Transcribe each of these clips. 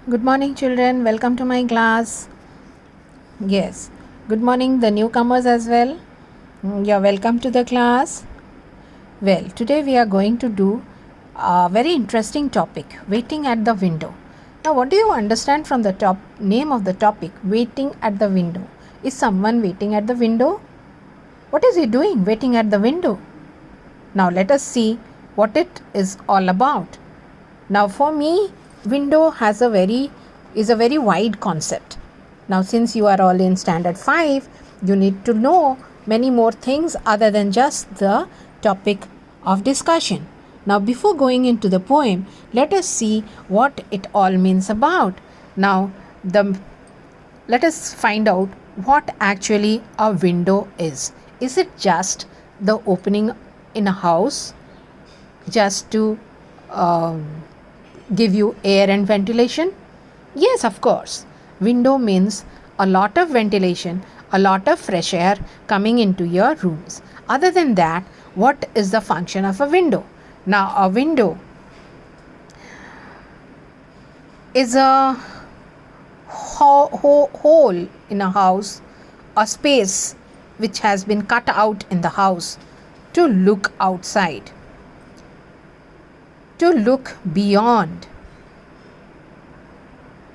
Good morning, children. Welcome to my class. Yes, good morning, the newcomers as well. You're welcome to the class. Well, today we are going to do a very interesting topic, waiting at the window. Now, what do you understand from the name of the topic, waiting at the window? Is someone waiting at the window? What is he doing waiting at the window? Now, let us see what it is all about. Now, for me, window is a very wide concept. Now, since you are all in standard 5, you need to know many more things other than just the topic of discussion. Now, before going into the poem, let us see what it all means about. Now, let us find out what actually a window is. Is it just the opening in a house just to give you air and ventilation? Yes, of course. Window means a lot of ventilation, a lot of fresh air coming into your rooms. Other than that, what is the function of a window? Now, a window is a hole in a house, a space which has been cut out in the house to look outside, to look beyond.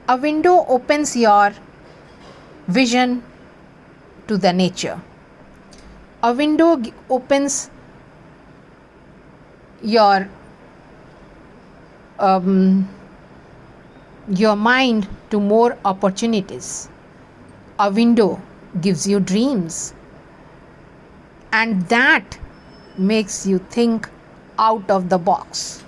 A window opens your vision to the nature. A window opens your mind to more opportunities. A window gives you dreams, and that makes you think out of the box.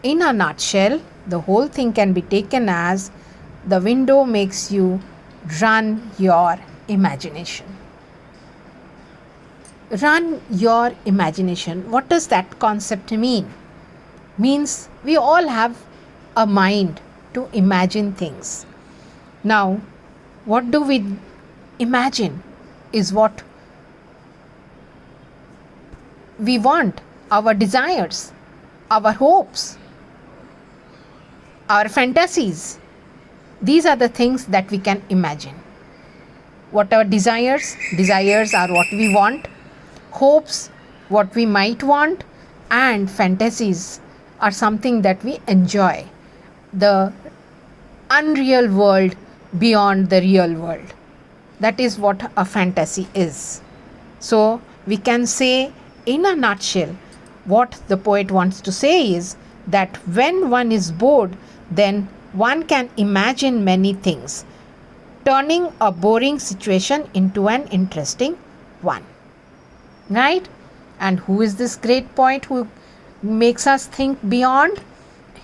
In a nutshell, the whole thing can be taken as the window makes you run your imagination. Run your imagination. What does that concept mean? Means we all have a mind to imagine things. Now, what do we imagine is what we want, our desires, our hopes, our fantasies. These are the things that we can imagine. What our desires are what we want, hopes, what we might want, and fantasies are something that we enjoy. The unreal world beyond the real world. That is what a fantasy is. So, we can say in a nutshell, what the poet wants to say is that when one is bored, then one can imagine many things, turning a boring situation into an interesting one. Right? And who is this great poet who makes us think beyond?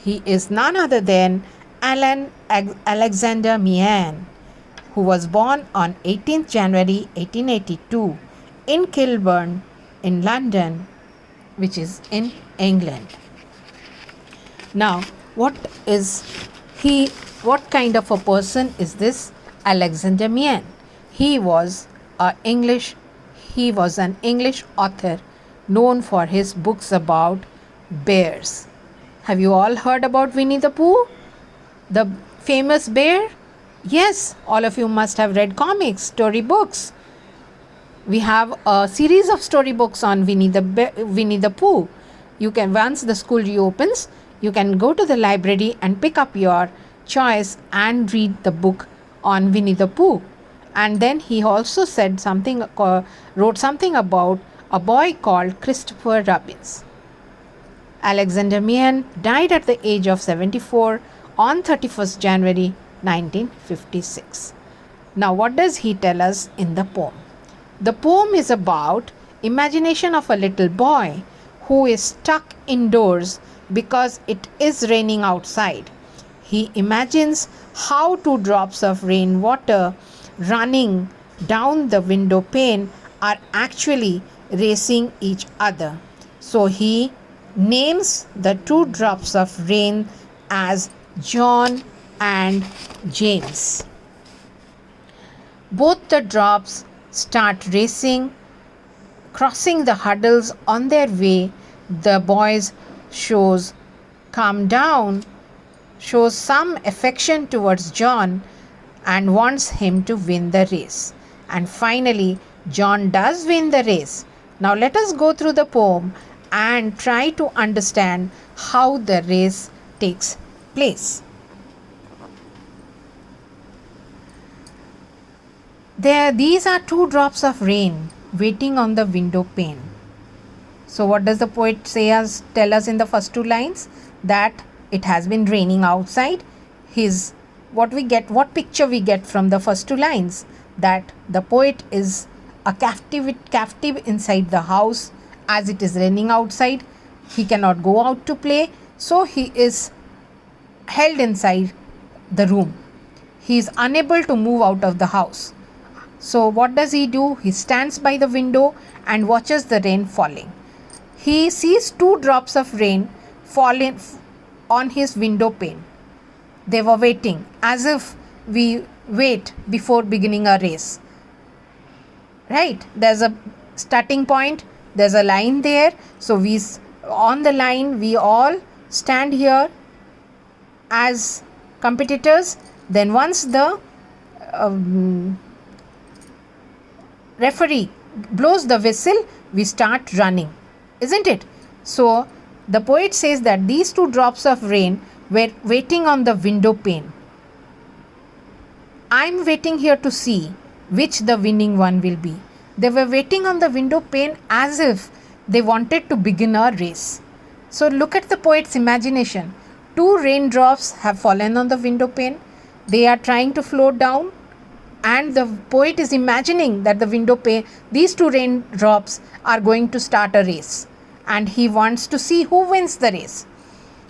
He is none other than Alexander Meehan, who was born on 18th January 1882 in Kilburn in London, which is in England. Now, what kind of a person is this Alexander Meehan? He was an English author known for his books about bears. Have you all heard about Winnie the Pooh, the famous bear? Yes, all of you must have read comics, story books. We have a series of story books on Winnie the Pooh. You can, once the school reopens, you can go to the library and pick up your choice and read the book on Winnie the Pooh. And then he also wrote something about a boy called Christopher Robin. Alexander Meehan died at the age of 74 on 31st January 1956. Now, what does he tell us in the poem? The poem is about imagination of a little boy who is stuck indoors because it is raining outside. He imagines how 2 drops of rainwater running down the window pane are actually racing each other. So he names the 2 drops of rain as John and James. Both the drops start racing, crossing the huddles on their way. The boys shows come down shows some affection towards John and wants him to win the race. And finally, John does win the race. Now let us go through the poem and try to understand how the race takes place. These are 2 drops of rain waiting on the window pane. So what does the poet tell us in the first 2 lines? That it has been raining outside. What picture we get from the first 2 lines? That the poet is a captive inside the house as it is raining outside. He cannot go out to play, so he is held inside the room. He is unable to move out of the house. So what does he do? He stands by the window and watches the rain falling. He sees 2 drops of rain falling on his window pane. They were waiting, as if we wait before beginning a race. Right? There's a starting point, there's a line there. So on the line we all stand here as competitors. Then once the referee blows the whistle, we start running, isn't it? So the poet says that these 2 drops of rain were waiting on the window pane. I'm waiting here to see which the winning one will be. They were waiting on the window pane as if they wanted to begin a race. So look at the poet's imagination. 2 raindrops have fallen on the window pane. They are trying to float down, and the poet is imagining that the window pane, these 2 raindrops are going to start a race, and he wants to see who wins the race.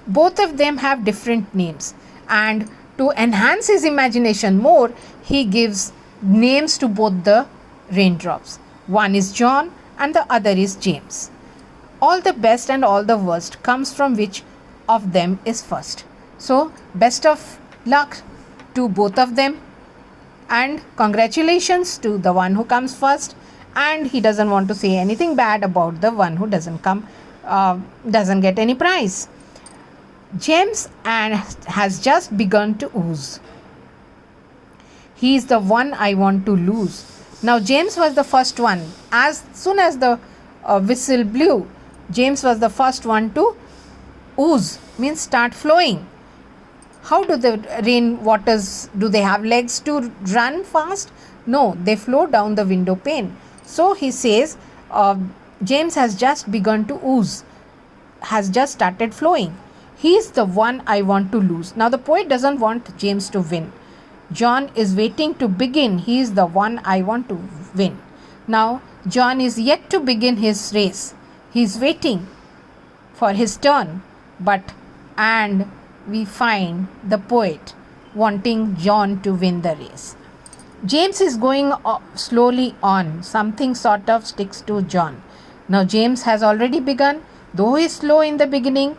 Both of them have different names, and to enhance his imagination more, he gives names to both the raindrops. One is John and the other is James. All the best and all the worst comes from which of them is first. So best of luck to both of them, and congratulations to the one who comes first, and he doesn't want to say anything bad about the one who doesn't get any prize. James has just begun to ooze. He is the one I want to lose. Now James was the first one. As soon as the whistle blew, James was the first one to ooze, means start flowing. How do the rain waters, do they have legs to run fast? No, they flow down the window pane. So he says James has just begun to ooze, has just started flowing. He is the one I want to lose. Now the poet doesn't want James to win. John is waiting to begin. He is the one I want to win. Now John is yet to begin his race. He is waiting for his turn, and we find the poet wanting John to win the race. James is going slowly on. Something sort of sticks to John. Now James has already begun, though he is slow in the beginning,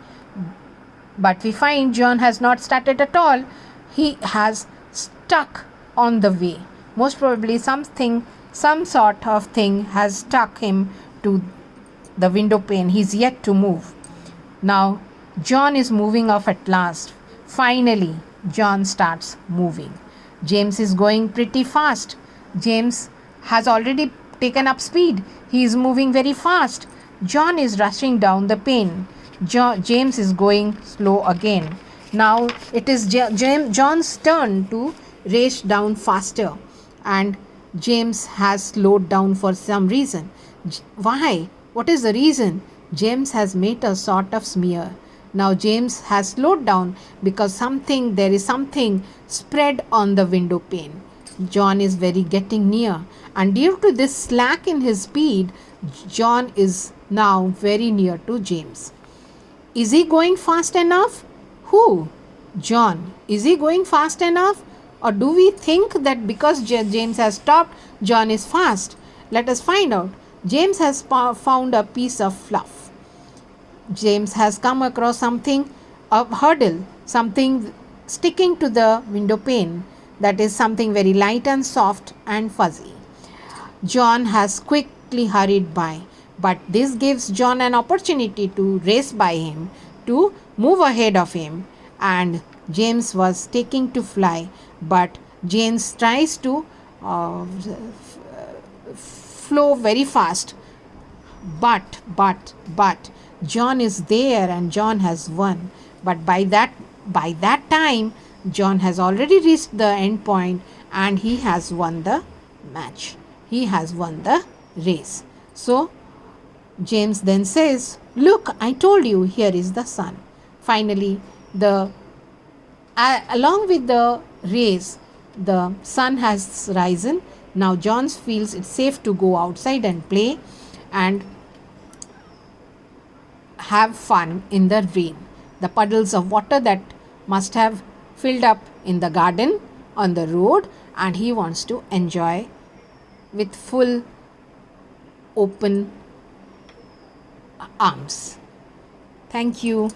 but we find John has not started at all. He has stuck on the way. Most probably some sort of thing has stuck him to the window pane. He is yet to move. Now John is moving off at last. Finally, John starts moving. James is going pretty fast. James has already taken up speed. He is moving very fast. John is rushing down the pane. James is going slow again. Now it is John's turn to race down faster, and James has slowed down for some reason. Why? What is the reason? James has made a sort of smear. Now James has slowed down because there is something spread on the window pane. John is very getting near, and due to this slack in his speed, John is now very near to James. Is he going fast enough? Who? John. Is he going fast enough? Or do we think that because James has stopped, John is fast? Let us find out. James has found a piece of fluff. James has come across something, a hurdle, something sticking to the window pane. That is something very light and soft and fuzzy. John has quickly hurried by, but this gives John an opportunity to race by him, to move ahead of him, and James was taking to fly, but James tries to uh, flow very fast. But John is there and John has won. But by that time, John has already reached the end point and he has won the match. He has won the race. So James then says, "Look, I told you, here is the sun." Finally, along with the race, the sun has risen. Now John feels it's safe to go outside and play and have fun in the rain. The puddles of water that must have filled up in the garden, on the road, and he wants to enjoy with full open arms. Thank you.